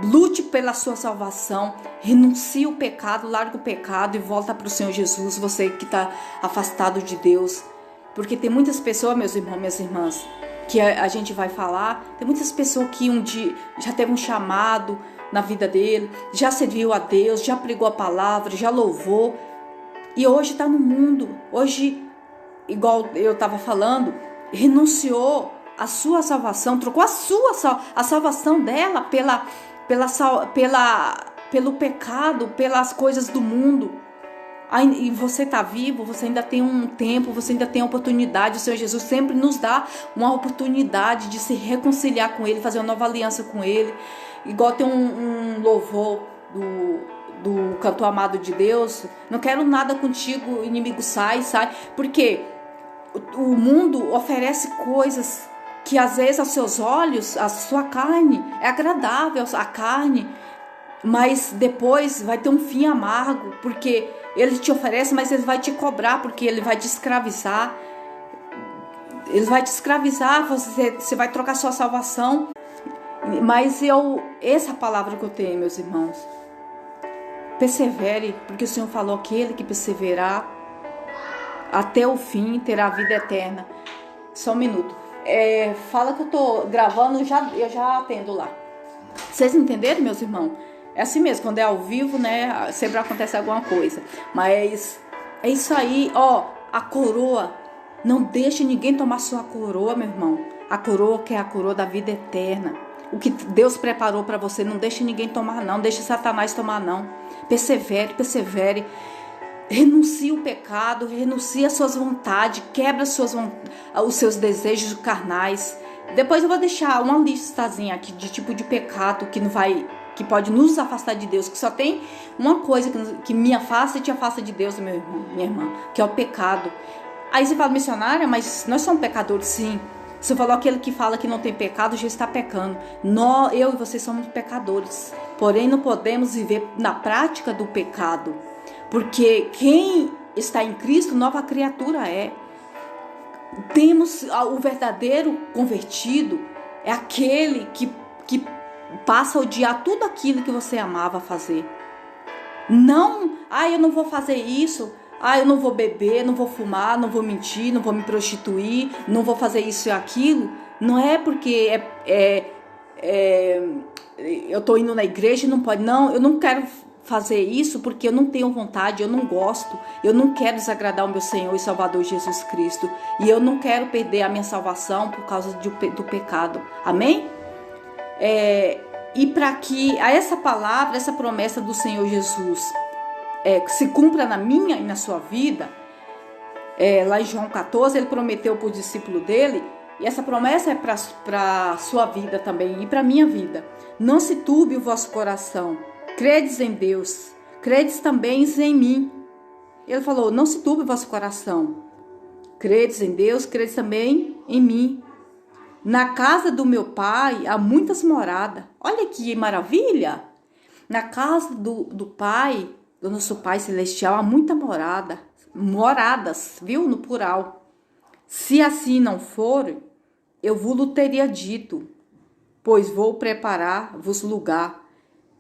S2: lute pela sua salvação, renuncie o pecado, larga o pecado e volta para o Senhor Jesus, você que está afastado de Deus. Porque tem muitas pessoas, meus irmãos, minhas irmãs, que a gente vai falar, tem muitas pessoas que um dia já teve um chamado na vida dele, já serviu a Deus, já pregou a palavra, já louvou, e hoje está no mundo, hoje, igual eu estava falando, renunciou a sua salvação, trocou a salvação dela pelo pecado, pelas coisas do mundo. E você está vivo, você ainda tem um tempo, você ainda tem a oportunidade. O Senhor Jesus sempre nos dá uma oportunidade de se reconciliar com Ele, fazer uma nova aliança com Ele. Igual tem um louvor do cantor amado de Deus: não quero nada contigo, inimigo, sai. Porque o mundo oferece coisas que às vezes aos seus olhos, a sua carne é agradável, a carne, mas depois vai ter um fim amargo, porque ele te oferece, mas ele vai te cobrar, porque ele vai te escravizar. Ele vai te escravizar, você vai trocar sua salvação. Mas essa palavra que eu tenho, meus irmãos, persevere, porque o Senhor falou: aquele que perseverar até o fim terá a vida eterna. Só um minuto. Fala que eu tô gravando, eu já atendo lá. Vocês entenderam, meus irmãos? É assim mesmo, quando é ao vivo, né, sempre acontece alguma coisa. Mas é isso aí, ó, a coroa. Não deixe ninguém tomar sua coroa, meu irmão. A coroa que é a coroa da vida eterna. O que Deus preparou para você, não deixe ninguém tomar não, deixe Satanás tomar não. Persevere. Renuncie o pecado, renuncie as suas vontades, quebra os seus desejos carnais. Depois eu vou deixar uma listazinha aqui de tipo de pecado que pode nos afastar de Deus, que só tem uma coisa que me afasta e te afasta de Deus, meu irmão, minha irmã, que é o pecado. Aí você fala: missionária, mas nós somos pecadores, sim. Você falou: aquele que fala que não tem pecado já está pecando. Eu e você somos pecadores, porém não podemos viver na prática do pecado, porque quem está em Cristo, nova criatura é. Temos o verdadeiro convertido, é aquele que passa a odiar tudo aquilo que você amava fazer. Não, eu não vou fazer isso, eu não vou beber, não vou fumar, não vou mentir, não vou me prostituir, não vou fazer isso e aquilo. Não é porque eu estou indo na igreja e não pode. Não, eu não quero fazer isso porque eu não tenho vontade, eu não gosto, eu não quero desagradar o meu Senhor e Salvador Jesus Cristo, e eu não quero perder a minha salvação por causa do pecado. Amém? E para que essa palavra, essa promessa do Senhor Jesus se cumpra na minha e na sua vida, lá em João 14, ele prometeu para o discípulo dele, e essa promessa é para a sua vida também e para a minha vida: não se turbe o vosso coração, credes em Deus, credes também em mim. Ele falou: não se turbe o vosso coração, credes em Deus, credes também em mim. Na casa do meu pai há muitas moradas. Olha que maravilha! Na casa do Pai, do nosso Pai Celestial, há muita moradas, viu? No plural. Se assim não for, eu vos teria dito, pois vou preparar-vos lugar.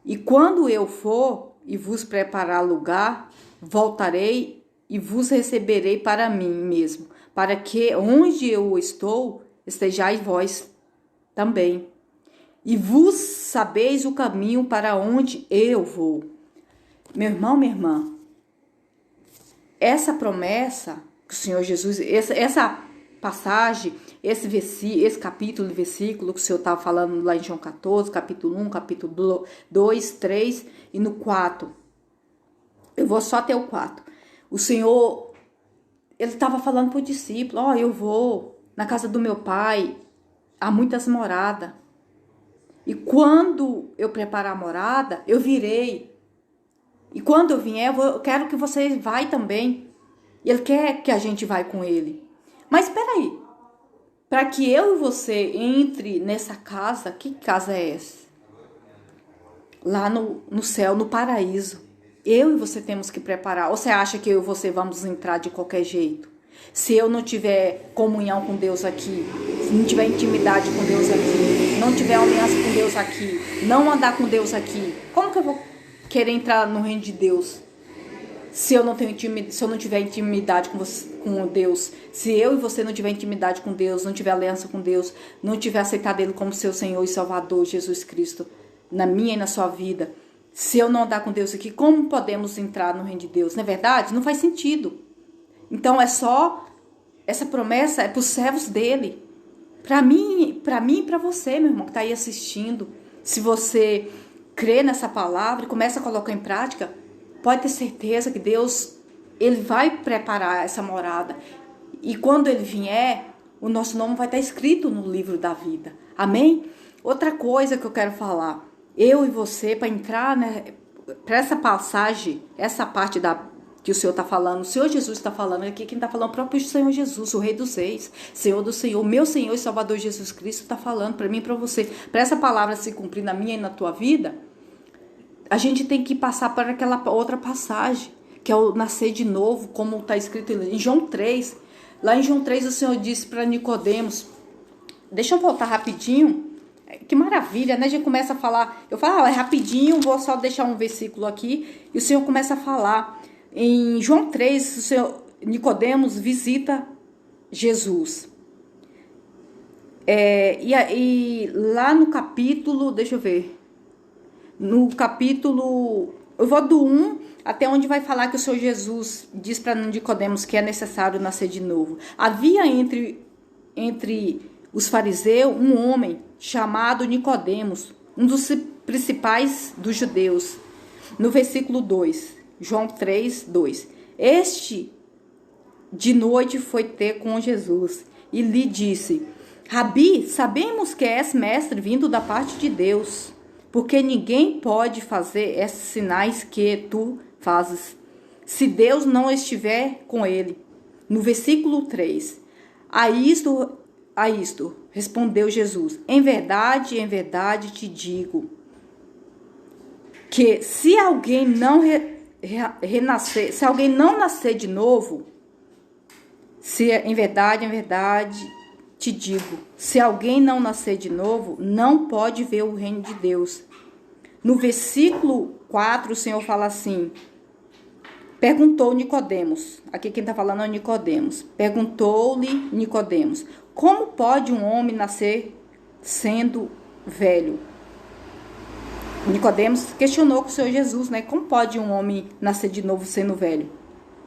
S2: E quando eu for e vos preparar lugar, voltarei e vos receberei para mim mesmo, para que onde eu estou, estejais vós também. E vos sabeis o caminho para onde eu vou. Meu irmão, minha irmã, essa promessa que o Senhor Jesus, essa passagem, esse capítulo e versículo que o Senhor estava falando lá em João 14, capítulo 1, capítulo 2, 3 e no 4. Eu vou só até o 4. O Senhor, ele estava falando para o discípulo: eu vou na casa do meu pai, há muitas moradas. E quando eu preparar a morada, eu virei. E quando eu vier, eu quero que você vá também. E ele quer que a gente vá com ele. Mas espera aí. Para que eu e você entre nessa casa, que casa é essa? Lá no céu, no paraíso. Eu e você temos que preparar. Ou você acha que eu e você vamos entrar de qualquer jeito? Se eu não tiver comunhão com Deus aqui, se não tiver intimidade com Deus aqui, não tiver aliança com Deus aqui, não andar com Deus aqui, como que eu vou querer entrar no reino de Deus? Se eu não tiver intimidade com Deus, se eu e você não tiver intimidade com Deus, não tiver aliança com Deus, não tiver aceitado Ele como seu Senhor e Salvador, Jesus Cristo, na minha e na sua vida, se eu não andar com Deus aqui, como podemos entrar no reino de Deus? Não é verdade? Não faz sentido. Então essa promessa é para os servos dele. Para mim e para você, meu irmão, que está aí assistindo. Se você crê nessa palavra e começa a colocar em prática, pode ter certeza que Deus, Ele vai preparar essa morada. E quando Ele vier, o nosso nome vai estar escrito no livro da vida. Amém? Outra coisa que eu quero falar. Eu e você, para entrar, né, para essa passagem, essa parte que o Senhor está falando, o Senhor Jesus está falando aqui, quem está falando é o próprio Senhor Jesus, o Rei dos Reis, Senhor do Senhor, meu Senhor e Salvador Jesus Cristo está falando para mim e para você. Para essa palavra se cumprir na minha e na tua vida, a gente tem que passar para aquela outra passagem, que é o nascer de novo, como está escrito em João 3. Lá em João 3 o Senhor disse para Nicodemos, deixa eu voltar rapidinho, que maravilha, né? A gente começa a falar, eu falo, é rapidinho, vou só deixar um versículo aqui, e o Senhor começa a falar. Em João 3, o Senhor, Nicodemos visita Jesus. E lá no capítulo, deixa eu ver, no capítulo, eu vou do 1 até onde vai falar que o Senhor Jesus diz para Nicodemos que é necessário nascer de novo. Havia entre os fariseus um homem chamado Nicodemos, um dos principais dos judeus. No versículo 2, João 3, 2. Este de noite foi ter com Jesus e lhe disse: Rabi, sabemos que és mestre vindo da parte de Deus, porque ninguém pode fazer esses sinais que tu fazes, se Deus não estiver com ele. No versículo 3, a isto respondeu Jesus: em verdade te digo, que se alguém não renascer, se alguém não nascer de novo, em verdade te digo, se alguém não nascer de novo, não pode ver o reino de Deus. No versículo 4, o Senhor fala assim, perguntou Nicodemos, aqui quem está falando é Nicodemos, perguntou-lhe Nicodemos, como pode um homem nascer sendo velho? Nicodemos questionou com o Senhor Jesus, né? Como pode um homem nascer de novo sendo velho?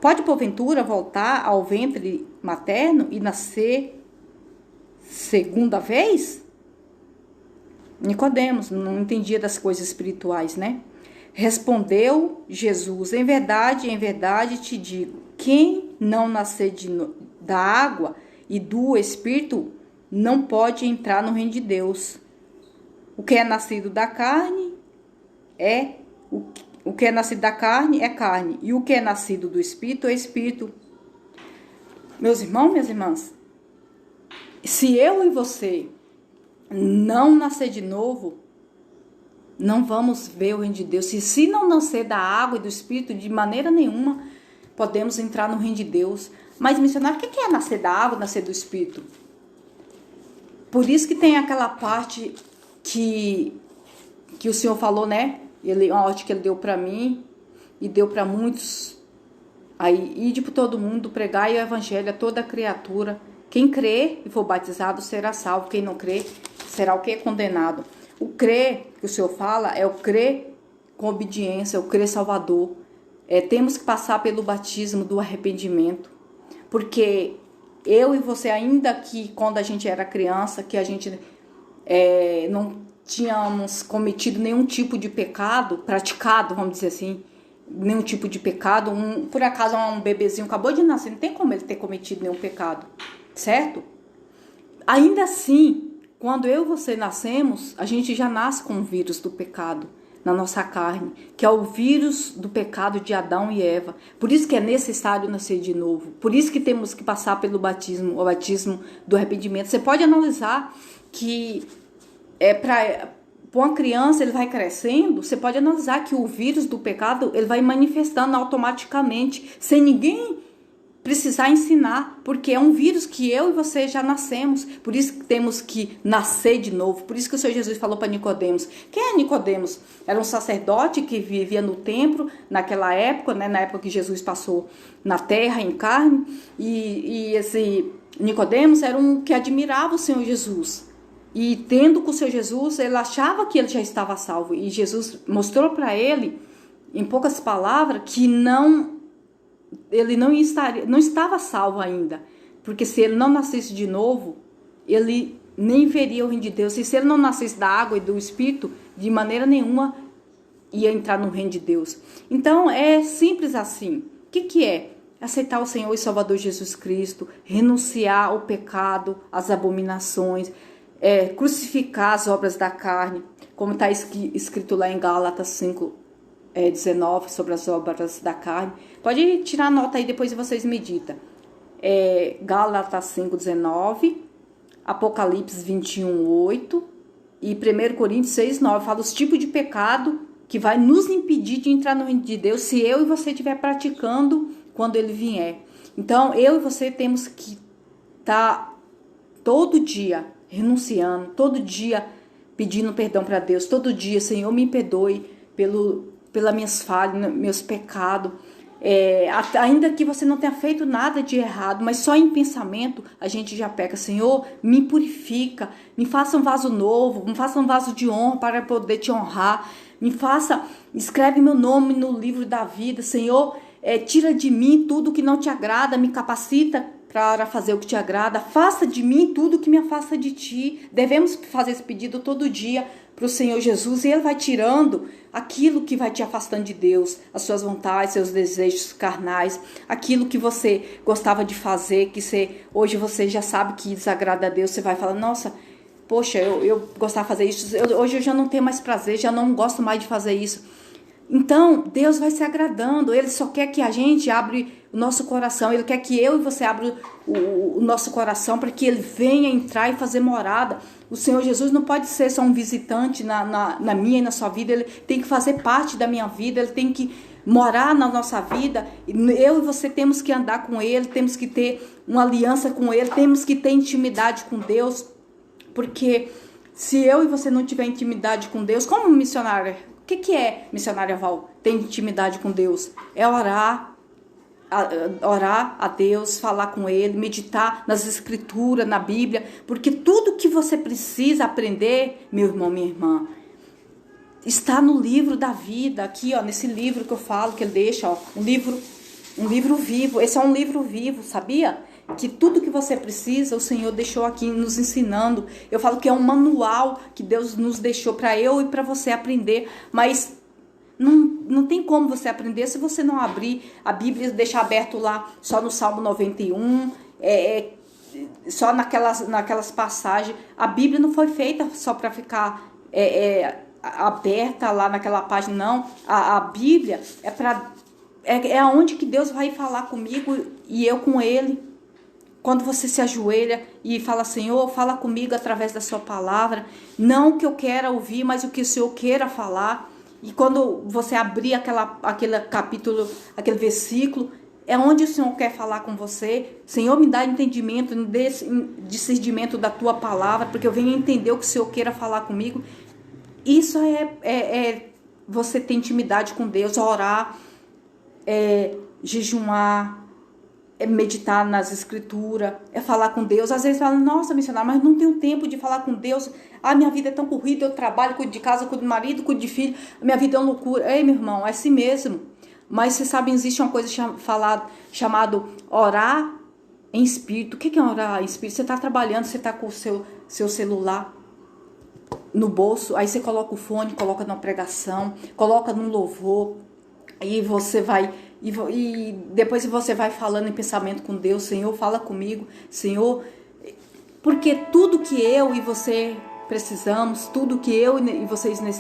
S2: Pode, porventura, voltar ao ventre materno e nascer segunda vez? Nicodemos não entendia das coisas espirituais, né? Respondeu Jesus: em verdade te digo, quem não nascer da água e do Espírito não pode entrar no reino de Deus. O que é nascido da carne o que é nascido da carne é carne, e o que é nascido do Espírito é Espírito. Meus irmãos, minhas irmãs, se eu e você não nascer de novo, não vamos ver o reino de Deus. Se não nascer da água e do Espírito, de maneira nenhuma podemos entrar no reino de Deus. Mas, missionário, o que é nascer da água, nascer do Espírito? Por isso que tem aquela parte que o Senhor falou, né? Uma ordem que Ele deu para mim e deu para muitos. Aí, ide por todo mundo, pregai o evangelho a toda criatura. Quem crer e for batizado será salvo. Quem não crer será o quê? Condenado. O crer que o Senhor fala é o crer com obediência, o crer salvador. Temos que passar pelo batismo do arrependimento. Porque eu e você, ainda que quando a gente era criança, que a gente não tínhamos cometido nenhum tipo de pecado, praticado, vamos dizer assim, nenhum tipo de pecado, por acaso um bebezinho acabou de nascer, não tem como ele ter cometido nenhum pecado, certo? Ainda assim, quando eu e você nascemos, a gente já nasce com o vírus do pecado na nossa carne, que é o vírus do pecado de Adão e Eva. Por isso que é necessário nascer de novo. Por isso que temos que passar pelo batismo, o batismo do arrependimento. Você pode analisar que para uma criança, ele vai crescendo, você pode analisar que o vírus do pecado, ele vai manifestando automaticamente, sem ninguém precisar ensinar, porque é um vírus que eu e você já nascemos, por isso que temos que nascer de novo. Por isso que o Senhor Jesus falou para Nicodemos. Quem é Nicodemos? Era um sacerdote que vivia no templo naquela época, né, na época que Jesus passou na terra em carne, e esse Nicodemos era um que admirava o Senhor Jesus. E tendo com o Senhor Jesus, ele achava que ele já estava salvo, e Jesus mostrou para ele, em poucas palavras, que ele não estava salvo ainda, porque se ele não nascesse de novo, ele nem veria o reino de Deus. E se ele não nascesse da água e do Espírito, de maneira nenhuma ia entrar no reino de Deus. Então é simples assim. O que é? Aceitar o Senhor e Salvador Jesus Cristo, renunciar ao pecado, às abominações, crucificar as obras da carne, como está escrito lá em Gálatas 5:19, sobre as obras da carne. Pode tirar a nota aí, depois vocês meditam. Gálatas 5:19, Apocalipse 21:8 e 1 Coríntios 6:9. Fala os tipos de pecado que vai nos impedir de entrar no reino de Deus se eu e você estiver praticando quando ele vier. Então, eu e você temos que estar todo dia renunciando, todo dia pedindo perdão para Deus, todo dia, Senhor, me perdoe pelas minhas falhas, meus pecados. Ainda que você não tenha feito nada de errado, mas só em pensamento a gente já peca. Senhor, me purifica, me faça um vaso novo, me faça um vaso de honra para poder te honrar, escreve meu nome no livro da vida. Senhor, tira de mim tudo que não te agrada, me capacita para fazer o que te agrada, faça de mim tudo que me afasta de ti. Devemos fazer esse pedido todo dia para o Senhor Jesus, e ele vai tirando aquilo que vai te afastando de Deus, as suas vontades, seus desejos carnais, aquilo que você gostava de fazer, que hoje você já sabe que desagrada a Deus. Você vai falar, nossa, poxa, eu gostava de fazer isso, hoje eu já não tenho mais prazer, já não gosto mais de fazer isso. Então, Deus vai se agradando, ele só quer que a gente abra o nosso coração, ele quer que eu e você abra o nosso coração para que ele venha entrar e fazer morada. O Senhor Jesus não pode ser só um visitante na minha e na sua vida, ele tem que fazer parte da minha vida, ele tem que morar na nossa vida. Eu e você temos que andar com ele, temos que ter uma aliança com ele, temos que ter intimidade com Deus, porque se eu e você não tiver intimidade com Deus, como missionária, o que é, missionária Val? Ter intimidade com Deus? É orar a Deus, falar com ele, meditar nas escrituras, na Bíblia, porque tudo que você precisa aprender, meu irmão, minha irmã, está no livro da vida, aqui, ó, nesse livro que eu falo, que ele deixa, ó, um livro vivo. Esse é um livro vivo, sabia? Que tudo que você precisa, o Senhor deixou aqui nos ensinando. Eu falo que é um manual que Deus nos deixou para eu e para você aprender, mas não tem como você aprender se você não abrir a Bíblia e deixar aberto lá só no Salmo 91, só naquelas passagens. A Bíblia não foi feita só para ficar aberta lá naquela página, não. A Bíblia é onde que Deus vai falar comigo e eu com ele. Quando você se ajoelha e fala, Senhor, fala comigo através da sua palavra, não o que eu quero ouvir, mas o que o Senhor queira falar. E quando você abrir aquele capítulo, aquele versículo, é onde o Senhor quer falar com você. Senhor, me dá entendimento, me dê discernimento da tua palavra, porque eu venho entender o que o Senhor queira falar comigo. Isso é você ter intimidade com Deus, orar, jejuar, meditar nas escrituras, falar com Deus. Às vezes fala, nossa, missionário, mas não tenho tempo de falar com Deus. Minha vida é tão corrida, eu trabalho, cuido de casa, cuido do marido, cuido de filho, minha vida é uma loucura. Ei, meu irmão, é assim mesmo. Mas você sabe, existe uma coisa chamada orar em espírito. O que é orar em espírito? Você está trabalhando, você está com o seu celular no bolso, aí você coloca o fone, coloca na pregação, coloca no louvor, aí você vai... E depois você vai falando em pensamento com Deus, Senhor, fala comigo, Senhor, porque tudo que eu e você precisamos, tudo que eu e vocês necessitamos,